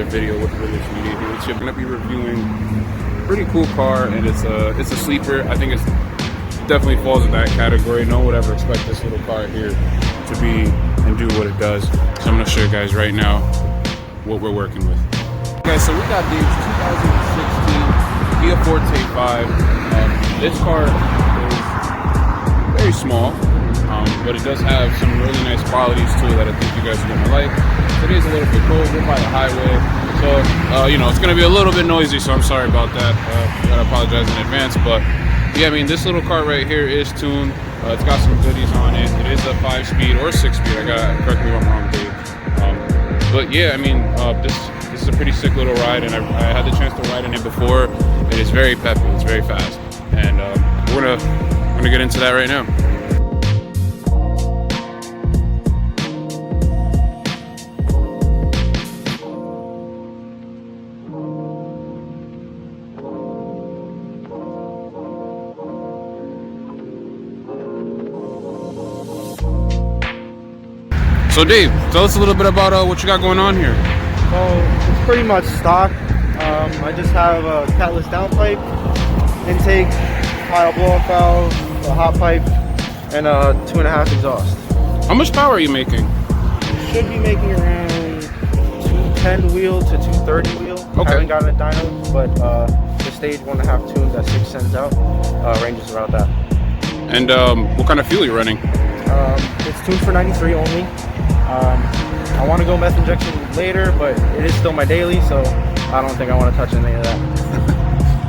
video with release media here. Which I'm gonna be reviewing a pretty cool car, and it's a sleeper. I think it's definitely falls in that category. No one would ever expect this little car here to be and do what it does. So I'm gonna show you guys right now what we're working with. Okay, so we got the 2016 Kia Forte 5. This car is very small, but it does have some really nice qualities to it that I think you guys are gonna like. Today's a little bit cold, we're by the highway, so you know, it's gonna be a little bit noisy, so I'm sorry about that. I gotta apologize in advance, but yeah, I mean, this little car right here is tuned. It's got some goodies on it. It is a 5-speed or 6-speed. Correct me if I'm wrong, Dave. But yeah, I mean, this is a pretty sick little ride, and I had the chance to ride in it before. It is very peppy. It's very fast, and we're gonna get into that right now. So Dave, tell us a little bit about what you got going on here. So it's pretty much stock. I just have a catless downpipe, intake, pile blow-off valve, a hot pipe, and a 2.5 exhaust. How much power are you making? Should be making around 210 wheel to 230 wheel. Okay. Haven't gotten a dyno, but the stage 1.5 tuned that 6 cents out ranges around that. And what kind of fuel are you running? It's tuned for 93 only. I want to go meth injection later, but it is still my daily, so I don't think I want to touch any of that.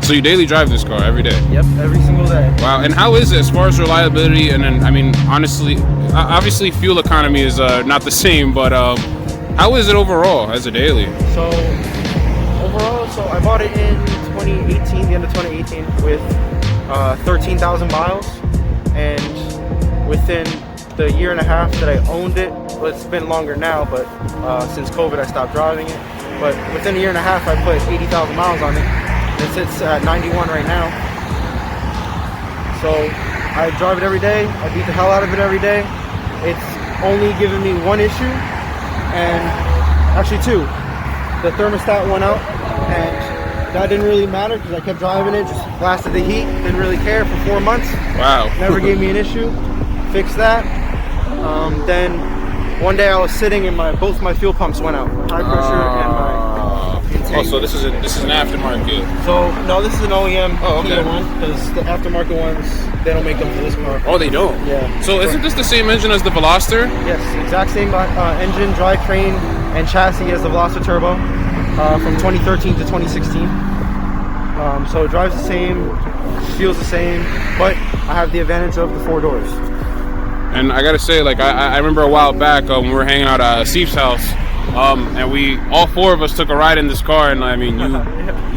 So you daily drive this car every day? Yep, every single day. Wow, and how is it as far as reliability? And then, I mean, honestly, obviously fuel economy is not the same, but how is it overall as a daily? So overall, I bought it in 2018, the end of 2018, with 13,000 miles, and within the year and a half that I owned it, well, it's been longer now, but since COVID I stopped driving it, but within a year and a half I put 80,000 miles on it. It sits at 91 right now. So I drive it every day. I beat the hell out of it every day. It's only given me one issue, and actually two. The thermostat went out, and that didn't really matter because I kept driving it, just blasted the heat, didn't really care for 4 months. Wow. Never gave me an issue. Fixed that. Then one day I was sitting and both my fuel pumps went out, high pressure and my intake. Oh, so this is an aftermarket. So no, this is an OEM okay. Kia one, because the aftermarket ones, they don't make them for this car. Oh, they don't? Yeah. So isn't this the same engine as the Veloster? Yes, exact same engine, drivetrain, and chassis as the Veloster Turbo from 2013 to 2016. So it drives the same, feels the same, but I have the advantage of the 4 doors. And I gotta say, like, I remember a while back when we were hanging out at Steve's house, and all 4 of us took a ride in this car, and I mean, you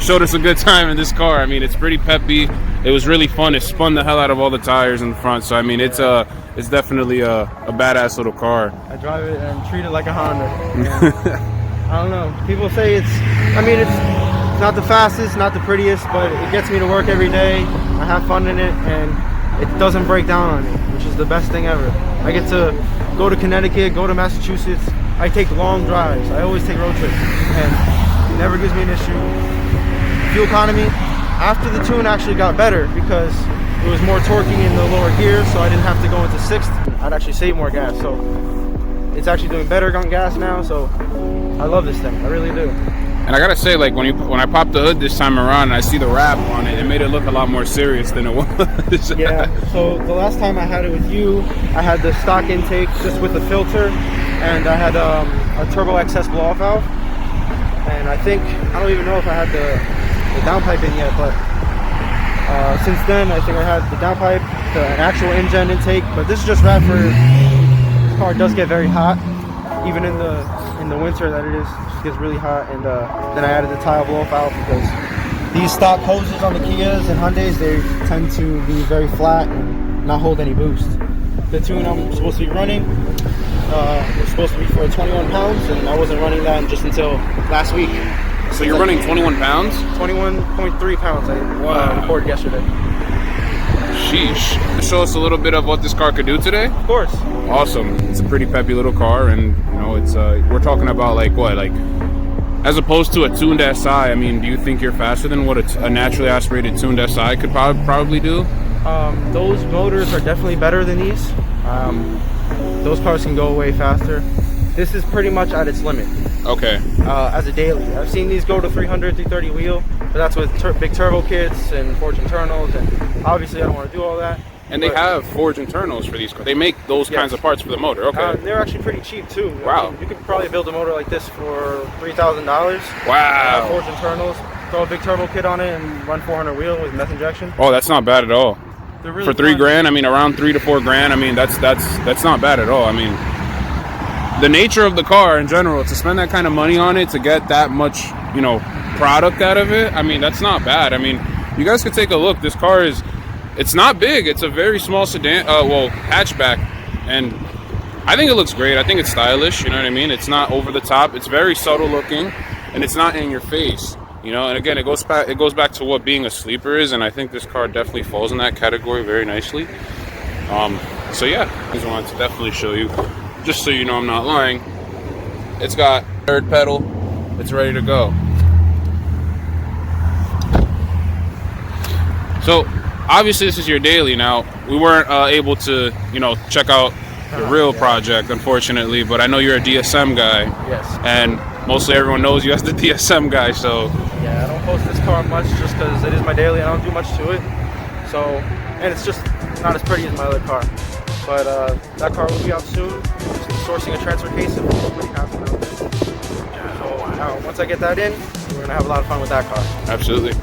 showed us a good time in this car. I mean, it's pretty peppy. It was really fun. It spun the hell out of all the tires in the front. So I mean, it's definitely a badass little car. I drive it and treat it like a Honda. I don't know. People say it's not the fastest, not the prettiest, but it gets me to work every day. I have fun in it, and it doesn't break down on me, which is the best thing ever. I get to go to Connecticut, go to Massachusetts. I take long drives. I always take road trips, and it never gives me an issue. Fuel economy, after the tune actually got better because it was more torquey in the lower gears, so I didn't have to go into 6th. I'd actually save more gas, so it's actually doing better on gas now, so I love this thing. I really do. And I gotta say, like, when I popped the hood this time around and I see the wrap on it, it made it look a lot more serious than it was. Yeah, so the last time I had it with you, I had the stock intake just with the filter, and I had a turbo XS blow-off valve. And I don't even know if I had the downpipe in yet, but since then I think I had the downpipe, an actual engine intake, but this is just wrapped for, this car does get very hot, even in the winter that it gets really hot. And then I added the tile blow-off valve because these stock hoses on the Kias and Hyundais, they tend to be very flat and not hold any boost. The tune I'm supposed to be running was supposed to be for 21 pounds, and I wasn't running that just until last week. So you're running 21 pounds? 21.3 pounds I reported yesterday. Sheesh. Show us a little bit of what this car could do today? Of course. Awesome. It's a pretty peppy little car, and you know, it's we're talking about like what, like as opposed to a tuned SI, I mean, do you think you're faster than what a naturally aspirated tuned SI could probably do? Those motors are definitely better than these. Those cars can go way faster. This is pretty much at its limit. Okay. As a daily, I've seen these go to 300, 330 wheel, but that's with big turbo kits and forged internals, and obviously I don't want to do all that. And they have forged internals for these cars. They make those kinds of parts for the motor. Okay. They're actually pretty cheap too. Wow. I mean, you could probably build a motor like this for $3,000. Wow. Forged internals, throw a big turbo kit on it, and run 400 wheel with meth injection. Oh, that's not bad at all. They're really for $3 fun. grand, I mean, around $3 to $4 grand. I mean, that's not bad at all. I mean, the nature of the car in general, to spend that kind of money on it, to get that much, you know, product out of it, I mean, that's not bad. I mean, you guys could take a look. This car is, it's not big. It's a very small sedan, well, hatchback, and I think it looks great. I think it's stylish, you know what I mean? It's not over the top. It's very subtle looking, and it's not in your face, you know? And again, it goes back to what being a sleeper is, and I think this car definitely falls in that category very nicely. So yeah, I just wanted to definitely show you, just so you know I'm not lying. It's got third pedal. It's ready to go. So obviously this is your daily. Now, we weren't able to, you know, check out the real project, unfortunately, but I know you're a DSM guy. Yes. And mostly everyone knows you as the DSM guy, so. Yeah, I don't post this car much just because it is my daily and I don't do much to it. So, and it's just not as pretty as my other car. But that car will be out soon. Just sourcing a transfer case and we'll pretty happy about it. So once I get that in, we're gonna have a lot of fun with that car. Absolutely.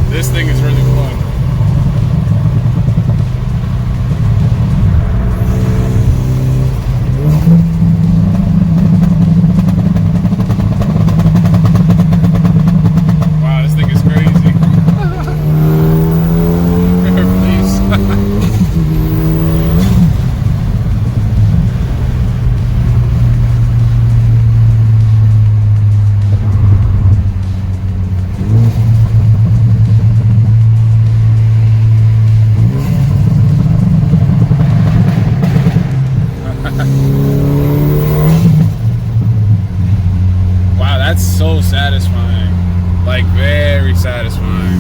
This thing is really fun. Wow, this thing is crazy. Please. Wow, that's so satisfying. Like, very satisfying.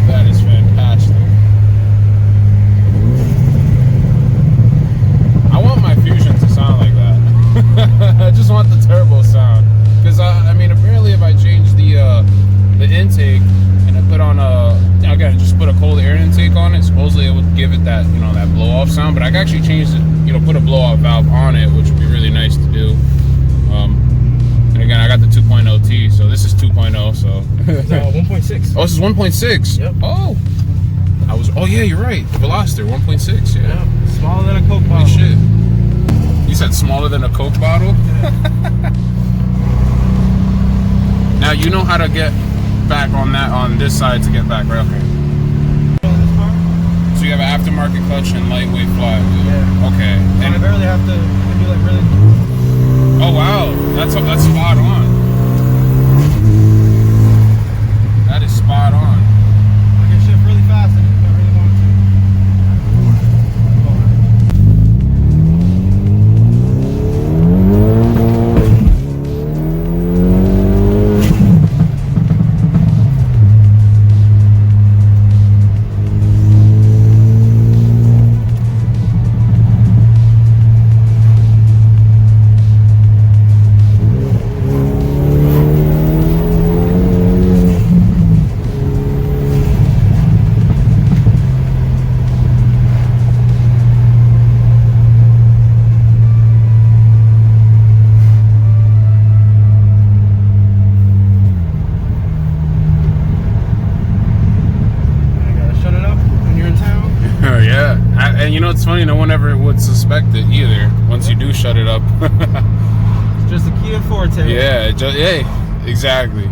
That is fantastic. I want my Fusion to sound like that. I just want the turbo sound. Because, I mean, apparently if I change the intake and I put on again, just put a cold air intake on it, supposedly it would give it that, you know, that blow-off sound. But I can actually change it, you know, put a blow-off valve on it, which would be really nice to do. And again, I got the 2.0 T, so this is 2.0, so. 1.6. Oh, this is 1.6? Yep. Oh. Oh yeah, you're right. The Veloster, 1.6, yeah. Yeah, smaller than a Coke bottle. Holy shit. You said smaller than a Coke bottle? Yeah. Now you know how to get back on this side to get back, right? Okay. So you have an aftermarket clutch and lightweight flat wheel. Yeah. Okay. And I barely have to do like really. Oh wow, that's spot on. That is spot on. I can shift really fast if I really want it's funny, no one ever would suspect it either once you do shut it up. It's just a Kia Forte. Yeah, exactly.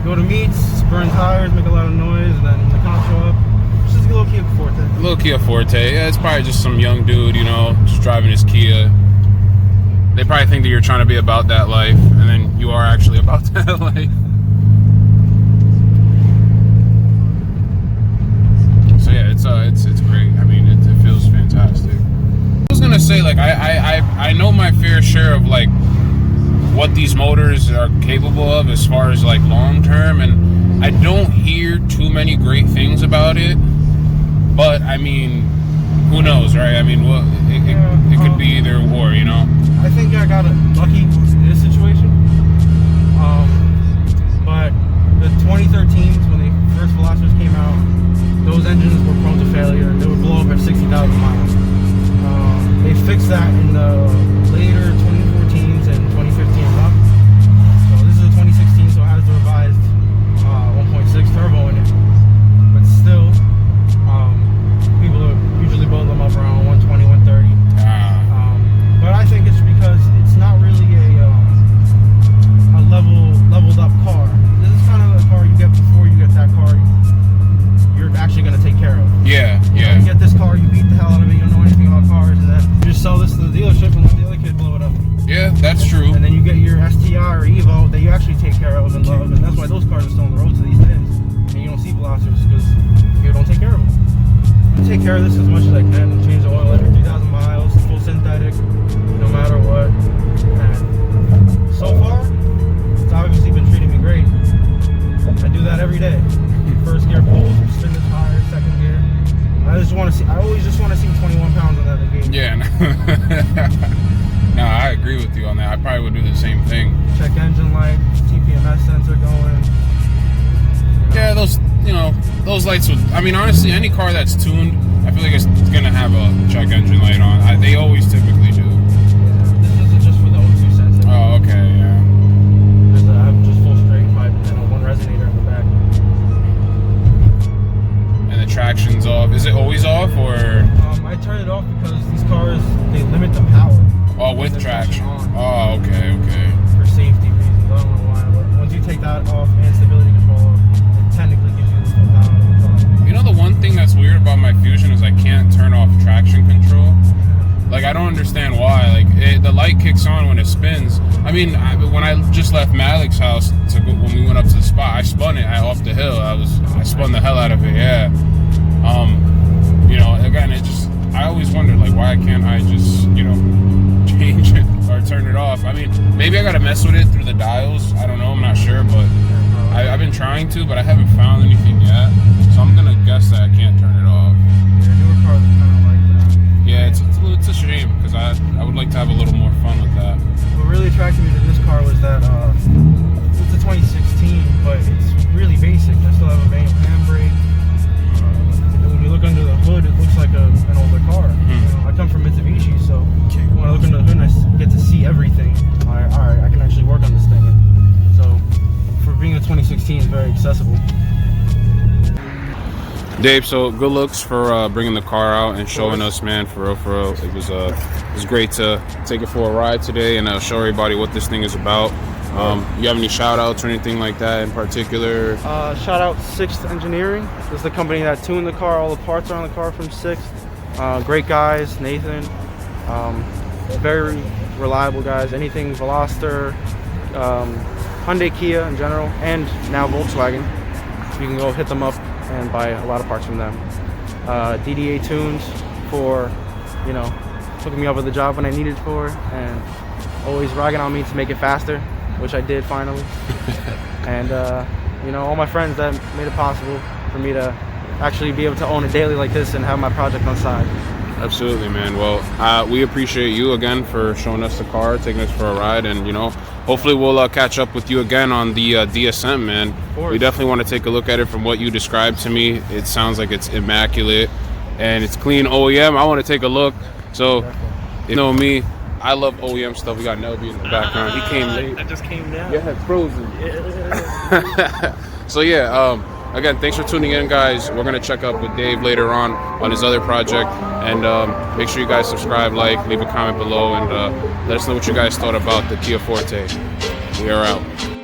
Go to meets, burn tires, make a lot of noise, and then the cops show up. It's just a little Kia Forte. A little Kia Forte. Yeah, it's probably just some young dude, you know, just driving his Kia. They probably think that you're trying to be about that life, and then you are actually about that life. So yeah, it's great. I mean, it feels fantastic. I was gonna say, like, I know my fair share of like what these motors are capable of as far as like long term, and I don't hear too many great things about it. But I mean, who knows, right? I mean, well, it could be either or, you know. I think I got lucky in this situation. But the 2013s, when the first Velosters came out, those engines were prone to failure. They would blow up at 60,000 miles. They fixed that in the later 2014s and 2015s up. So this is a 2016, so it has the revised 1.6 turbo in it. But still, people usually blow them up around 120, 130. But I think it's because it's not really a leveled up car. This is kind of the car you get before you get that car you're actually going to take care of. Yeah. You get this car, you beat the hell out of it, you don't know anything about cars, and then you just sell this to the dealership and let the other kid blow it up. Yeah, that's true. And then you get your STI or Evo that you actually take care of and love, and that's why those cars are still on the road to these days. And you don't see Velosters because you don't take care of them. I take care of this as much as I can, change the oil every 3,000 miles, full synthetic, no matter what. And so far, it's obviously been treating me great. I do that every day. First gear pulls, spin the tires, second gear. I always just want to see 21 pounds on that game. Yeah. No, I agree with you on that. I probably would do the same thing. Check engine light, TPMS sensor going. Yeah, those lights would. I mean, honestly, any car that's tuned, I feel like it's gonna have a check engine light on. They always typically do. Yeah, this isn't just for the O2 sensor. Oh, okay, yeah. I have just full straight pipe and one resonator in the back. And the traction's off. Is it always off or? I turn it off because these cars, they limit the power. Oh, with traction. Oh, okay. For safety reasons. I don't know why, but once you take that off and stability control off, it technically gives you the full power of the car. You know, the one thing that's weird about my Fusion is I can't turn off traction control. Like, I don't understand why. Like, the light kicks on when it spins. I mean, when I just left Malik's house when we went up to the spot, I spun it off the hill. I spun the hell out of it. Yeah. You know, again, I always wondered, like, why can't I just, you know, change it or turn it off? I mean, maybe I gotta mess with it through the dials. I don't know. I'm not sure, but I've been trying to, but I haven't found anything yet. So I'm gonna guess that I can't turn it off. Yeah, newer cars are kind of like that. Yeah, it's a shame because I would like to have a little more fun with that. What really attracted me to this car was that it's a 2016, but it's really basic. I still have a manual handbrake. When you look under the hood, it looks like an older car. Mm-hmm. You know, I come from Mitsubishi, so when I look under the hood and I get to see everything, all right, I can actually work on this thing. And so for being a 2016, it's very accessible. Dave, so good looks for bringing the car out and showing us, man, for real. It was great to take it for a ride today and show everybody what this thing is about. You have any shout outs or anything like that in particular? Shout out Sixth Engineering. This is the company that tuned the car. All the parts are on the car from Sixth. Great guys, Nathan. Very reliable guys. Anything Veloster, Hyundai, Kia in general, and now Volkswagen. You can go hit them up and buy a lot of parts from them. DDA tunes for, you know, hooking me up with a job when I needed for, and always ragging on me to make it faster, which I did finally. And you know, all my friends that made it possible for me to actually be able to own a daily like this and have my project on the side. Absolutely, man. Well, we appreciate you again for showing us the car, taking us for a ride, and you know, hopefully we'll catch up with you again on the DSM, man. We definitely want to take a look at it. From what you described to me, it sounds like it's immaculate and it's clean OEM. I want to take a look. So, you know me, I love OEM stuff. We got Nelby in the background. He came late. I just came down. Yeah, it's frozen. Yeah. So yeah, again, thanks for tuning in, guys. We're gonna check up with Dave later on his other project, and make sure you guys subscribe, like, leave a comment below, and let us know what you guys thought about the Kia Forte. We are out.